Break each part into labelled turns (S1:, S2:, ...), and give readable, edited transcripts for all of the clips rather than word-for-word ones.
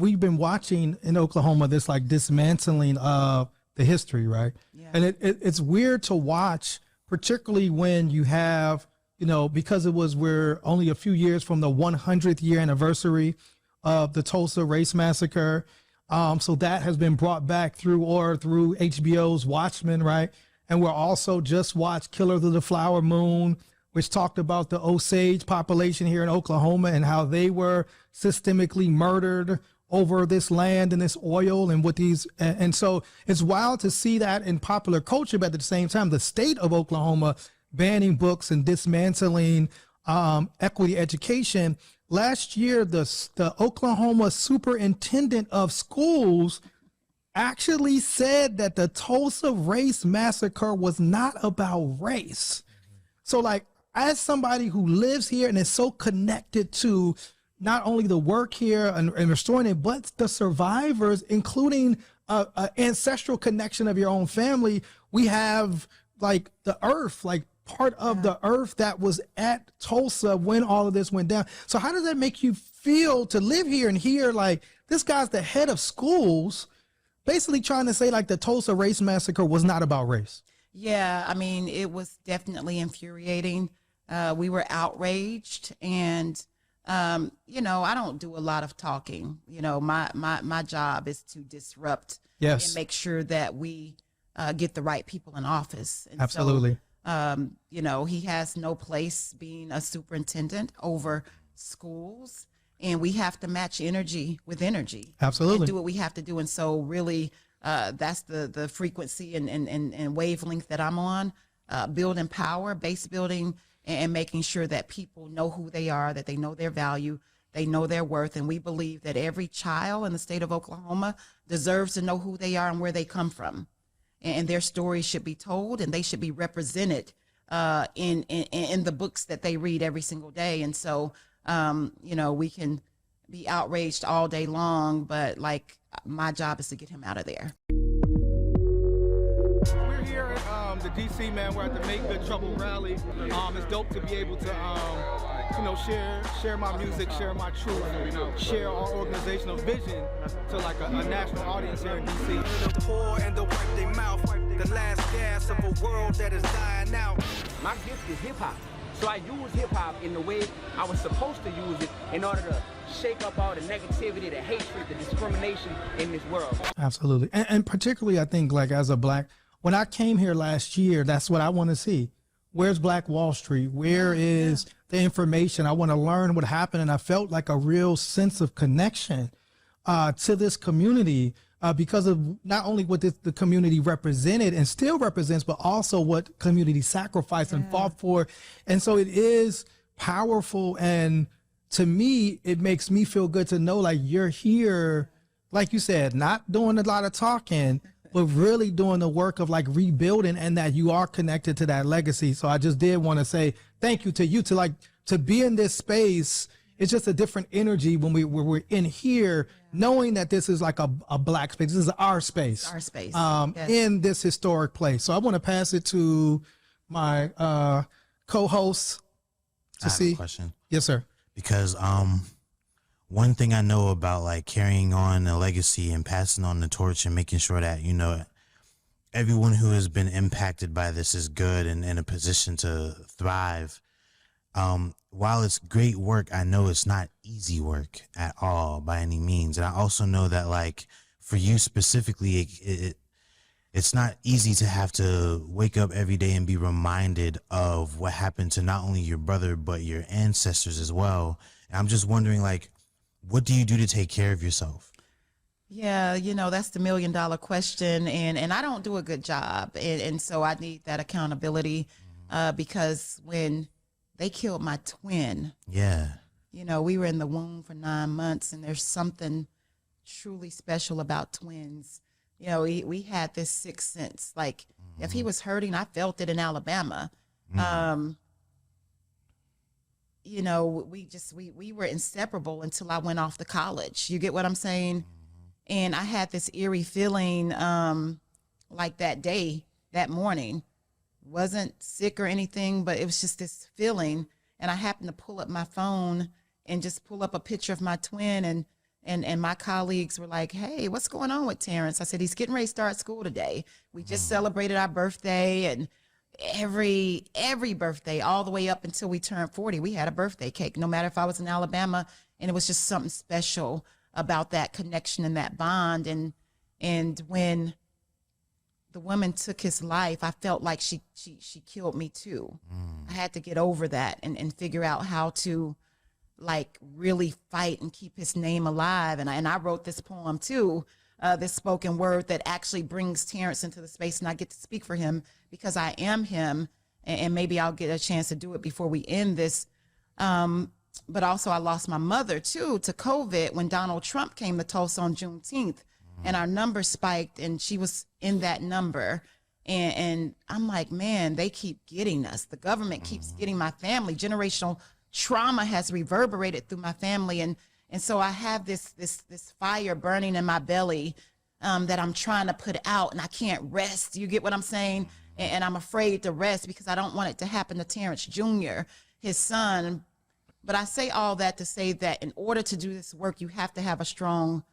S1: We've been watching in Oklahoma this like dismantling of the history, right?
S2: Yeah.
S1: And it's weird to watch, particularly when you have, because we're only a few years from the 100th year anniversary of the Tulsa race massacre. So that has been brought back through HBO's Watchmen, right? And we're also just watched Killers of the Flower Moon, which talked about the Osage population here in Oklahoma and how they were systemically murdered over this land and this oil and and so it's wild to see that in popular culture, but at the same time, the state of Oklahoma banning books and dismantling equity education. Last year, the Oklahoma superintendent of schools actually said that the Tulsa race massacre was not about race. So like, as somebody who lives here and is so connected to not only the work here and restoring it, but the survivors, including an ancestral connection of your own family, we have like the earth, like part of the earth that was at Tulsa when all of this went down. So how does that make you feel to live here and hear like this guy's the head of schools basically trying to say like the Tulsa race massacre was not about race?
S2: Yeah, I mean, it was definitely infuriating. We were outraged, and I don't do a lot of talking. My job is to disrupt and make sure that we get the right people in office. And
S1: Absolutely.
S2: So, he has no place being a superintendent over schools, and we have to match energy with energy.
S1: Absolutely.
S2: And do what we have to do. And so really, that's the frequency and wavelength that I'm on, building power, base building, and making sure that people know who they are, that they know their value, they know their worth. And we believe that every child in the state of Oklahoma deserves to know who they are and where they come from. And their stories should be told, and they should be represented in the books that they read every single day. And so, we can be outraged all day long, but like my job is to get him out of there.
S3: We're here at the DC, man. We're at the Make Good Trouble rally. It's dope to be able to, share my music, share my truth, share our organizational vision to like a national audience here in DC.
S4: The poor and the wipe their mouth, the last gas of a world that is dying out.
S5: My gift is hip hop. So I use hip hop in the way I was supposed to use it in order to shake up all the negativity, the hatred, the discrimination in this world.
S1: Absolutely. And particularly, I think like as a Black, when I came here last year, that's what I want to see. Where's Black Wall Street? Where is the information? I want to learn what happened. And I felt like a real sense of connection to this community because of not only what the community represented and still represents, but also what community sacrificed and fought for. And so it is powerful. And to me, it makes me feel good to know like you're here, like you said, not doing a lot of talking, but really doing the work of like rebuilding, and that you are connected to that legacy. So I just did want to say thank you to you to be in this space. It's just a different energy when we're in here, knowing that this is like a Black space. This is our space.
S2: Our space.
S1: In this historic place. So I want to pass it to my co-host to see.
S6: I have a question.
S1: Yes, sir.
S6: Because one thing I know about like carrying on a legacy and passing on the torch and making sure that, everyone who has been impacted by this is good and in a position to thrive. While it's great work, I know it's not easy work at all by any means. And I also know that like for you specifically, it's not easy to have to wake up every day and be reminded of what happened to not only your brother, but your ancestors as well. And I'm just wondering, like, what do you do to take care of yourself?
S2: Yeah, that's the $1 million question. And I don't do a good job. And so I need that accountability because when they killed my twin.
S6: Yeah.
S2: We were in the womb for 9 months, and there's something truly special about twins. We had this sixth sense. Like, if he was hurting, I felt it in Alabama. We were inseparable until I went off to college. You get what I'm saying? And I had this eerie feeling like that day, that morning. Wasn't sick or anything, but it was just this feeling. And I happened to pull up my phone and just pull up a picture of my twin, and And my colleagues were like, hey, what's going on with Terrence? I said, he's getting ready to start school today. We just celebrated our birthday, and every birthday all the way up until we turned 40, we had a birthday cake, no matter if I was in Alabama. And it was just something special about that connection and that bond. And when the woman took his life, I felt like she killed me too. I had to get over that and figure out how to like really fight and keep his name alive. And I wrote this poem too, this spoken word that actually brings Terrence into the space, and I get to speak for him because I am him, and maybe I'll get a chance to do it before we end this. But also I lost my mother too to COVID when Donald Trump came to Tulsa on Juneteenth, and our number spiked, and she was in that number. And I'm like, man, they keep getting us. The government keeps getting my family. Generational trauma has reverberated through my family. And so I have this fire burning in my belly that I'm trying to put out, and I can't rest. You get what I'm saying? And I'm afraid to rest because I don't want it to happen to Terrence Jr., his son. But I say all that to say that in order to do this work, you have to have a strong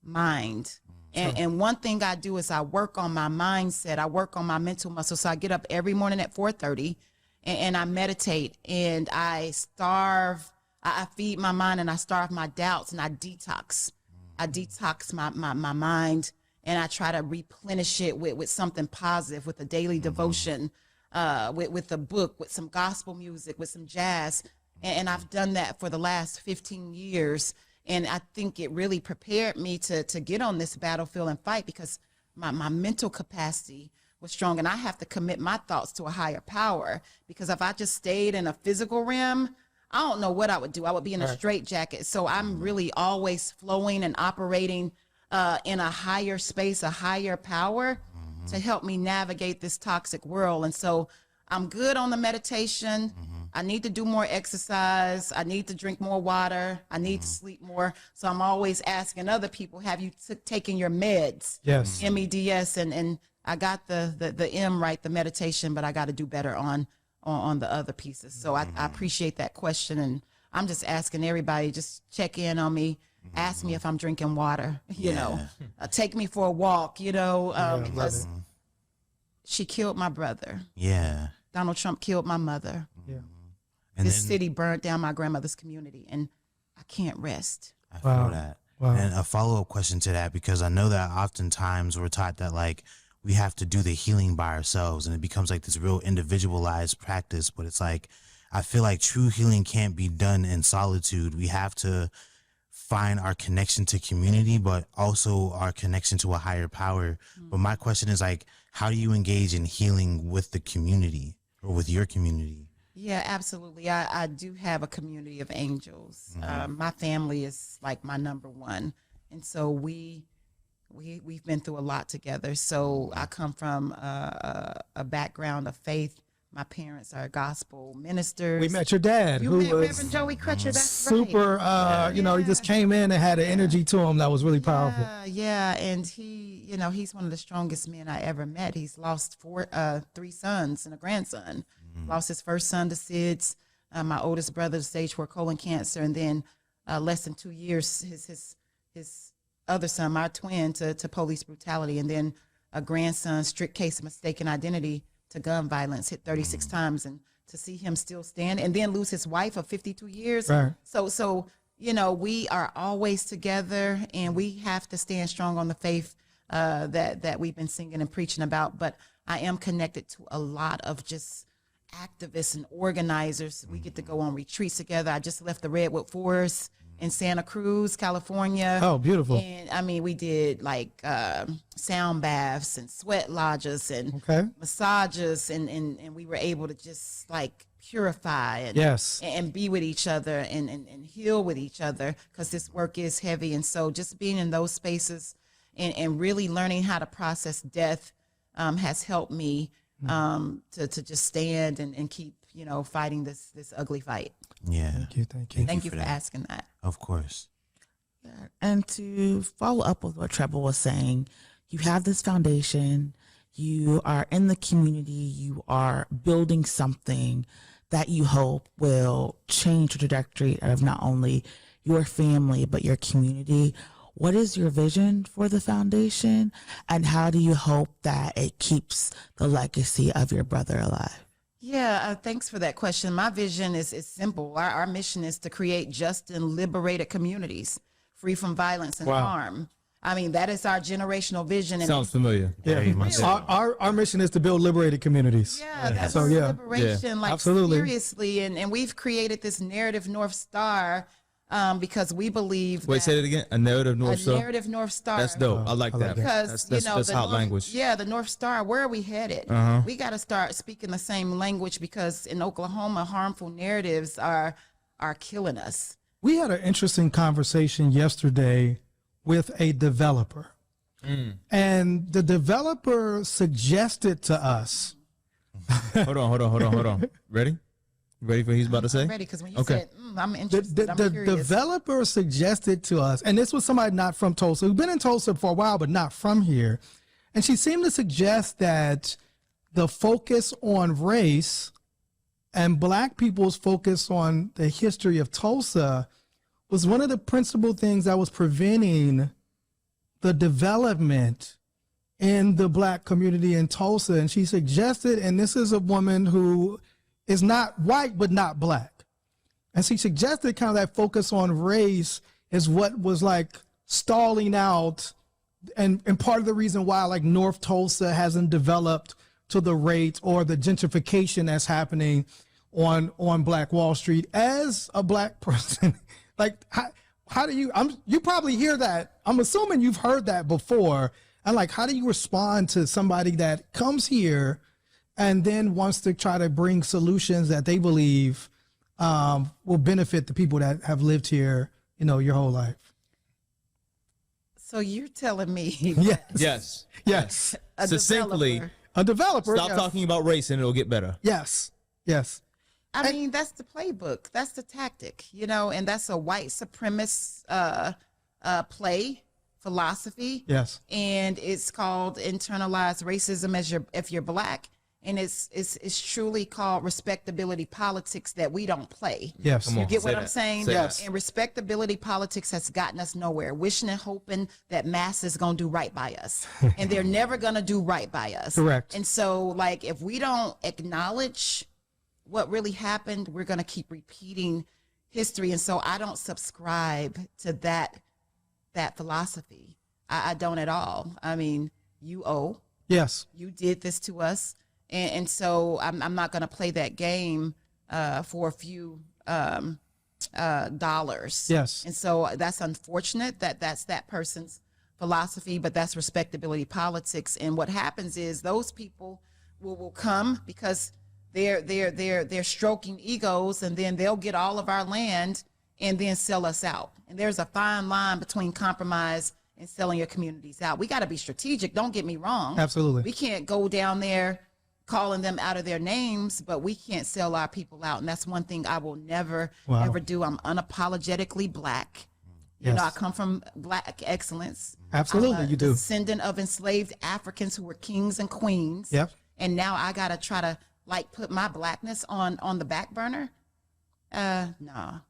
S2: mind. And one thing I do is I work on my mindset. I work on my mental muscle. So I get up every morning at 4:30 and I meditate, and I feed my mind, and I starve my doubts, and I detox. I detox my mind, and I try to replenish it with something positive, with a daily devotion, with a book, with some gospel music, with some jazz. And I've done that for the last 15 years. And I think it really prepared me to get on this battlefield and fight, because my mental capacity was strong, and I have to commit my thoughts to a higher power, because if I just stayed in a physical realm, I don't know what I would do. I would be in a straitjacket. So I'm really always flowing and operating in a higher space, a higher power to help me navigate this toxic world. And so I'm good on the meditation. I need to do more exercise. I need to drink more water. I need to sleep more. So I'm always asking other people, have you taken your meds?
S1: Yes.
S2: MEDS. And I got the M right, the meditation, but I got to do better on the other pieces. So I appreciate that question. And I'm just asking everybody, just check in on me. Ask me if I'm drinking water, you know, take me for a walk, you know, because she killed my brother.
S6: Yeah.
S2: Donald Trump killed my mother.
S1: Yeah.
S6: And
S2: This city burned down my grandmother's community, and I can't rest.
S6: I feel that.
S1: Wow.
S6: And a follow-up question to that, because I know that oftentimes we're taught that like we have to do the healing by ourselves, and it becomes like this real individualized practice. But it's like, I feel like true healing can't be done in solitude. We have to find our connection to community, but also our connection to a higher power. But my question is like, how do you engage in healing with the community or with your community?
S2: Yeah, absolutely. I do have a community of angels. My family is like my number one. And so we've been through a lot together. So I come from a background of faith. My parents are gospel ministers.
S1: We met your dad,
S2: You
S1: who
S2: met
S1: was
S2: Reverend Joey Crutcher. That's
S1: super, you know, he just came in and had an energy to him that was really powerful.
S2: Yeah, and he, you know, he's one of the strongest men I ever met. He's lost 3 sons and a grandson. Lost his first son to SIDS, my oldest brother to stage 4 colon cancer, and then less than 2 years, his other son, my twin, to police brutality, and then a grandson, strict case of mistaken identity to gun violence, hit 36 times, and to see him still stand, and then lose his wife of 52 years.
S1: Right.
S2: So you know, we are always together, and we have to stand strong on the faith that we've been singing and preaching about. But I am connected to a lot of just activists and organizers. We get to go on retreats together. I just left the Redwood Forest in Santa Cruz, California.
S1: Oh, beautiful.
S2: And I mean, we did like sound baths and sweat lodges and massages, and we were able to just like purify and be with each other and heal with each other, because this work is heavy. And so just being in those spaces and really learning how to process death has helped me to just stand and keep, you know, fighting this ugly fight.
S6: Yeah.
S2: Thank you for asking that.
S6: Of course.
S7: Yeah. And to follow up with what Treble was saying, you have this foundation, you are in the community, you are building something that you hope will change the trajectory of not only your family, but your community. What is your vision for the foundation, and how do you hope that it keeps the legacy of your brother alive?
S2: Yeah, thanks for that question. My vision is simple. Our mission is to create just and liberated communities free from violence and harm. I mean, that is our generational vision. And
S8: Sounds familiar.
S1: Yeah, our mission is to build liberated communities.
S2: yeah, that's
S1: So, yeah.
S2: liberation, like
S1: Absolutely.
S2: seriously. And we've created this narrative North Star because we believe
S8: Wait,
S2: that
S8: say that again. A narrative North
S2: a
S8: Star.
S2: narrative North Star.
S8: That's dope. I like that.
S2: Because
S8: That's
S2: the
S8: hot
S2: North,
S8: language.
S2: Yeah, the North Star. Where are we headed? We got to start speaking the same language because in Oklahoma, harmful narratives are killing us.
S1: We had an interesting conversation yesterday with a developer. And the developer suggested to us.
S8: Hold on. Ready? Ready for what he's about to say?
S2: I'm ready because when you said, I'm interested, I'm
S1: The
S2: curious.
S1: developer suggested to us, and this was somebody not from Tulsa, who's been in Tulsa for a while, but not from here. And she seemed to suggest that the focus on race and Black people's focus on the history of Tulsa was one of the principal things that was preventing the development in the Black community in Tulsa. And she suggested, and this is a woman who is not white, but not Black. And she suggested kind of that focus on race is what was like stalling out and part of the reason why like North Tulsa hasn't developed to the rate or the gentrification that's happening on Black Wall Street. As a Black person, like how do you, you probably hear that. I'm assuming you've heard that before. And like, how do you respond to somebody that comes here and then wants to try to bring solutions that they believe will benefit the people that have lived here, your whole life?
S2: So you're telling me
S1: Yes. Yes.
S2: a
S8: Succinctly,
S2: developer-
S1: A developer.
S8: stop
S1: yes.
S8: talking about race and it'll get better.
S1: Yes. Yes.
S2: I mean, that's the playbook. That's the tactic, and that's a white supremacist play philosophy.
S1: Yes.
S2: And it's called internalized racism if you're Black. And it's truly called respectability politics that we don't play.
S1: Yes.
S8: Come on.
S2: You get
S8: Say
S2: what
S8: that.
S2: I'm saying?
S8: Say
S1: Yes.
S2: And respectability politics has gotten us nowhere, wishing and hoping that mass is going to do right by us. And they're never going to do right by us.
S1: Correct.
S2: And so, like, if we don't acknowledge what really happened, we're going to keep repeating history. And so I don't subscribe to that philosophy. I don't at all. I mean, you owe.
S1: Yes.
S2: You did this to us. And so I'm not going to play that game for a few dollars.
S1: Yes.
S2: And so that's unfortunate that's that person's philosophy, but that's respectability politics. And what happens is those people will come because they're stroking egos, and then they'll get all of our land and then sell us out. And there's a fine line between compromise and selling your communities out. We got to be strategic. Don't get me wrong.
S1: Absolutely.
S2: We can't go down there calling them out of their names, but we can't sell our people out. And that's one thing I will never, ever do. I'm unapologetically Black. You know, I come from Black excellence.
S1: Absolutely,
S2: I'm a
S1: you do.
S2: descendant of enslaved Africans who were kings and queens.
S1: Yep.
S2: And now I got to try to, like, put my Blackness on the back burner. No.